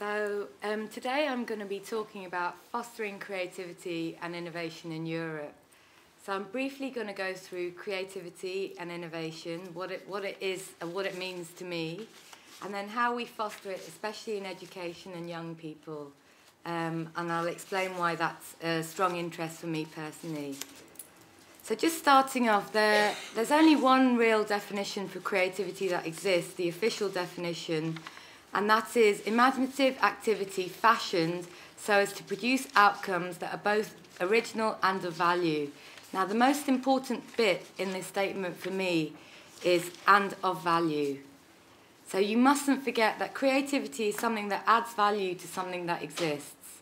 Today I'm going to be talking about fostering creativity and innovation in Europe. So I'm briefly going to go through creativity and innovation, what it is and what it means to me, and then how we foster it, especially in education and young people. And I'll explain why that's a strong interest for me personally. So just starting off, there's only one real definition for creativity that exists, the official definition, and that is imaginative activity fashioned so as to produce outcomes that are both original and of value. Now, the most important bit in this statement for me is "and of value." So you mustn't forget that creativity is something that adds value to something that exists.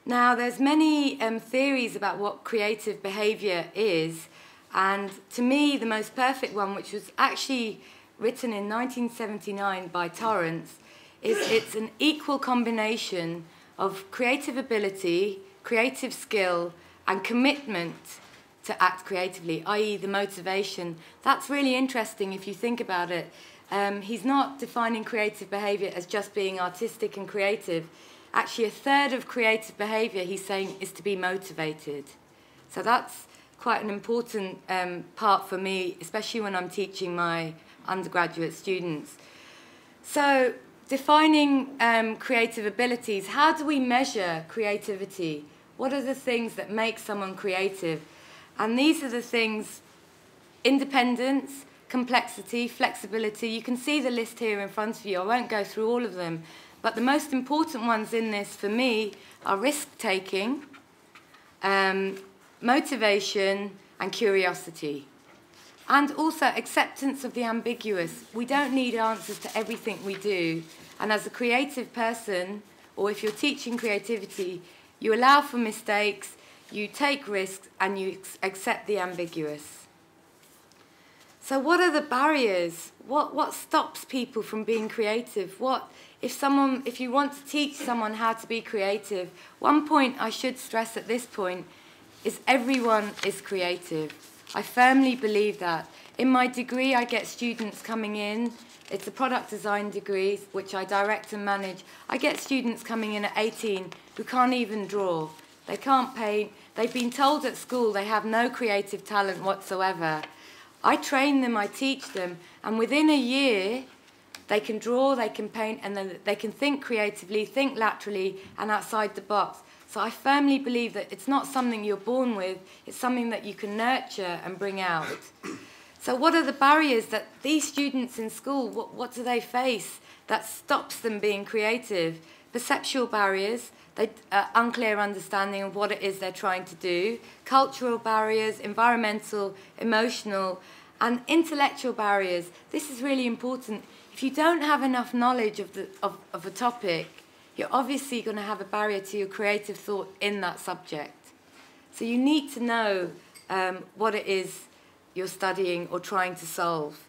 Now, there's many theories about what creative behaviour is, and to me, the most perfect one, which was actually written in 1979 by Torrance, is it's an equal combination of creative ability, creative skill, and commitment to act creatively, i.e. the motivation. That's really interesting if you think about it. He's not defining creative behaviour as just being artistic and creative. Actually, a third of creative behaviour, he's saying, is to be motivated. So that's quite an important part for me, especially when I'm teaching my undergraduate students. So defining creative abilities, how do we measure creativity? What are the things that make someone creative? And these are the things: independence, complexity, flexibility. You can see the list here in front of you. I won't go through all of them. But the most important ones in this for me are risk-taking, motivation, and curiosity. And also acceptance of the ambiguous. We don't need answers to everything we do. And as a creative person, or if you're teaching creativity, you allow for mistakes, you take risks, and you accept the ambiguous. So what are the barriers? What stops people from being creative? If you want to teach someone how to be creative, one point I should stress at this point is everyone is creative. I firmly believe that. In my degree, I get students coming in. It's a product design degree, which I direct and manage. I get students coming in at 18 who can't even draw. They can't paint. They've been told at school they have no creative talent whatsoever. I train them, I teach them, and within a year, they can draw, they can paint, and then they can think creatively, think laterally, and outside the box. So I firmly believe that it's not something you're born with, it's something that you can nurture and bring out. So what are the barriers that these students in school, what do they face that stops them being creative? Perceptual barriers, unclear understanding of what it is they're trying to do, cultural barriers, environmental, emotional, and intellectual barriers. This is really important. If you don't have enough knowledge of a topic, you're obviously going to have a barrier to your creative thought in that subject. So you need to know what it is you're studying or trying to solve.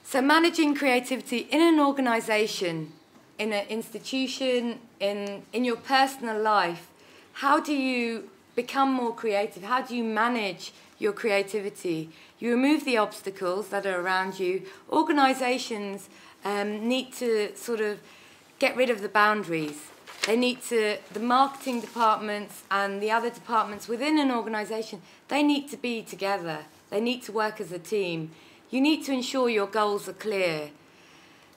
So managing creativity in an organisation, in an institution, in your personal life, how do you become more creative? How do you manage your creativity? You remove the obstacles that are around you. Organisations need to sort of get rid of the boundaries. The marketing departments and the other departments within an organisation, they need to be together. They need to work as a team. You need to ensure your goals are clear.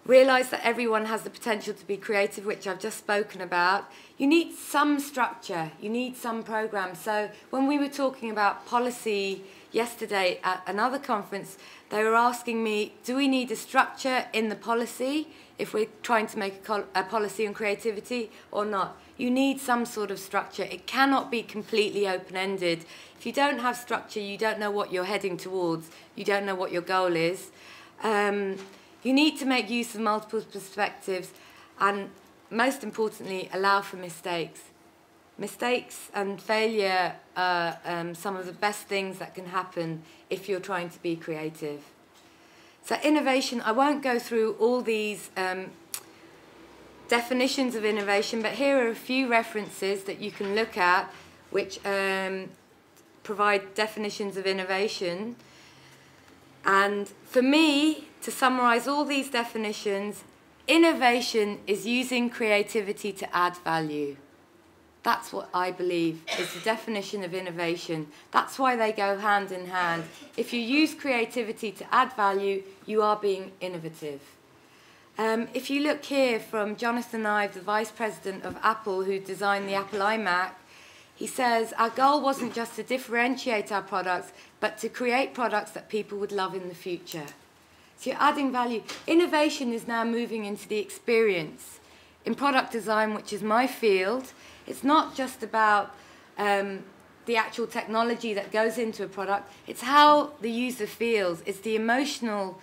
Realise that everyone has the potential to be creative, which I've just spoken about. You need some structure. You need some programme. So when we were talking about policy yesterday at another conference, they were asking me, do we need a structure in the policy if we're trying to make a policy on creativity or not? You need some sort of structure. It cannot be completely open-ended. If you don't have structure, you don't know what you're heading towards. You don't know what your goal is. You need to make use of multiple perspectives and, most importantly, allow for mistakes. Mistakes and failure are some of the best things that can happen if you're trying to be creative. So innovation, I won't go through all these definitions of innovation, but here are a few references that you can look at which provide definitions of innovation. And for me, to summarise all these definitions, innovation is using creativity to add value. That's what I believe is the definition of innovation. That's why they go hand in hand. If you use creativity to add value, you are being innovative. If you look here from Jonathan Ive, the Vice President of Apple, who designed the Apple iMac, he says, our goal wasn't just to differentiate our products, but to create products that people would love in the future. So you're adding value. Innovation is now moving into the experience. In product design, which is my field, it's not just about the actual technology that goes into a product. It's how the user feels. It's the emotional,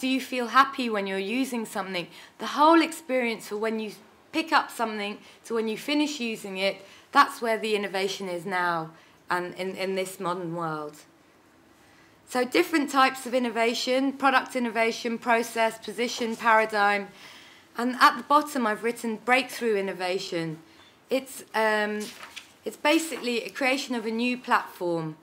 do you feel happy when you're using something? The whole experience for when you pick up something to when you finish using it, that's where the innovation is now and in this modern world. So different types of innovation: product innovation, process, position, paradigm. And at the bottom I've written breakthrough innovation. It's basically a creation of a new platform,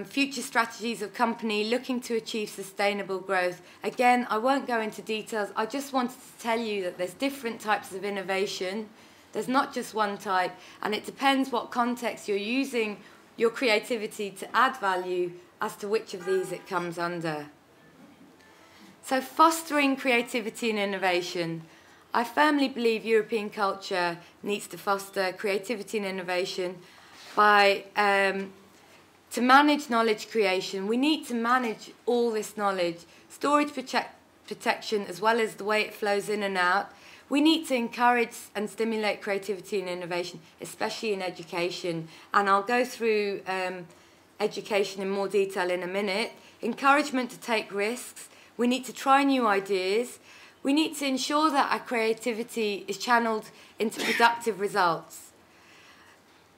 future strategies of company looking to achieve sustainable growth. Again, I won't go into details. I just wanted to tell you that there's different types of innovation. There's not just one type, and it depends what context you're using your creativity to add value as to which of these it comes under. So fostering creativity and innovation. I firmly believe European culture needs to foster creativity and innovation by, to manage knowledge creation. We need to manage all this knowledge, storage protection, as well as the way it flows in and out. We need to encourage and stimulate creativity and innovation, especially in education. And I'll go through education in more detail in a minute. Encouragement to take risks. We need to try new ideas. We need to ensure that our creativity is channeled into productive results.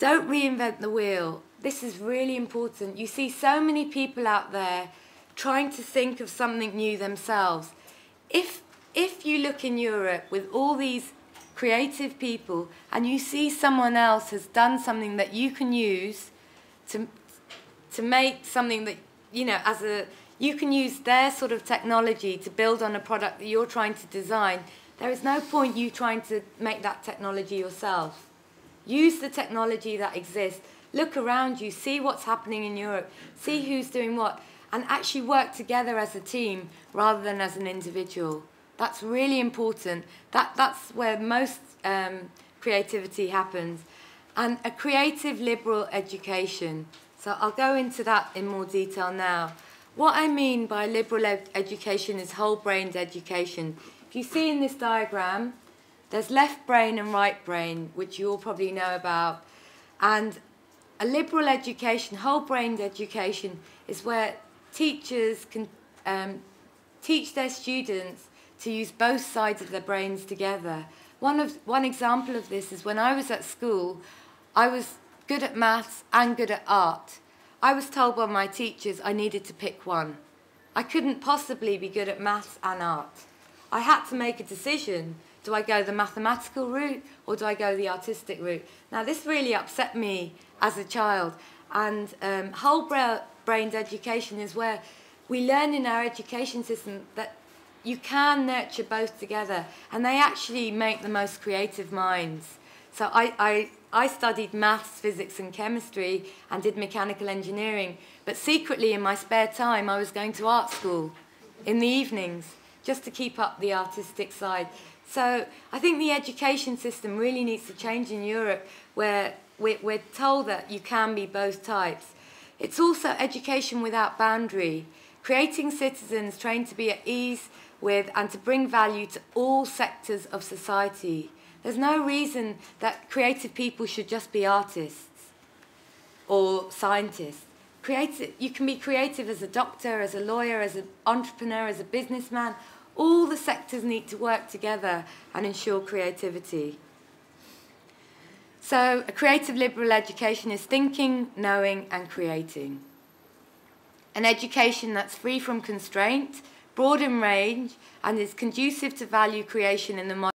Don't reinvent the wheel. This is really important. You see so many people out there trying to think of something new themselves. If you look in Europe with all these creative people and you see someone else has done something that you can use to make something that, you know, you can use their sort of technology to build on a product that you're trying to design, there is no point you trying to make that technology yourself. Use the technology that exists. Look around you, see what's happening in Europe, see who's doing what, and actually work together as a team rather than as an individual. That's really important. That's where most creativity happens. And a creative liberal education. So I'll go into that in more detail now. What I mean by liberal education is whole-brained education. If you see in this diagram, there's left brain and right brain, which you all probably know about. And a liberal education, whole-brained education, is where teachers can teach their students to use both sides of their brains together. One example of this is when I was at school, I was good at maths and good at art. I was told by my teachers I needed to pick one. I couldn't possibly be good at maths and art. I had to make a decision. Do I go the mathematical route or do I go the artistic route? Now this really upset me as a child. And whole-brained education is where we learn in our education system that you can nurture both together, and they actually make the most creative minds. So I studied maths, physics and chemistry and did mechanical engineering, but secretly in my spare time I was going to art school in the evenings just to keep up the artistic side. So I think the education system really needs to change in Europe, where we're told that you can be both types. It's also education without boundary, creating citizens trained to be at ease with and to bring value to all sectors of society. There's no reason that creative people should just be artists or scientists. You can be creative as a doctor, as a lawyer, as an entrepreneur, as a businessman. All the sectors need to work together and ensure creativity. So a creative liberal education is thinking, knowing and creating. An education that's free from constraint, broad in range, and is conducive to value creation in the modern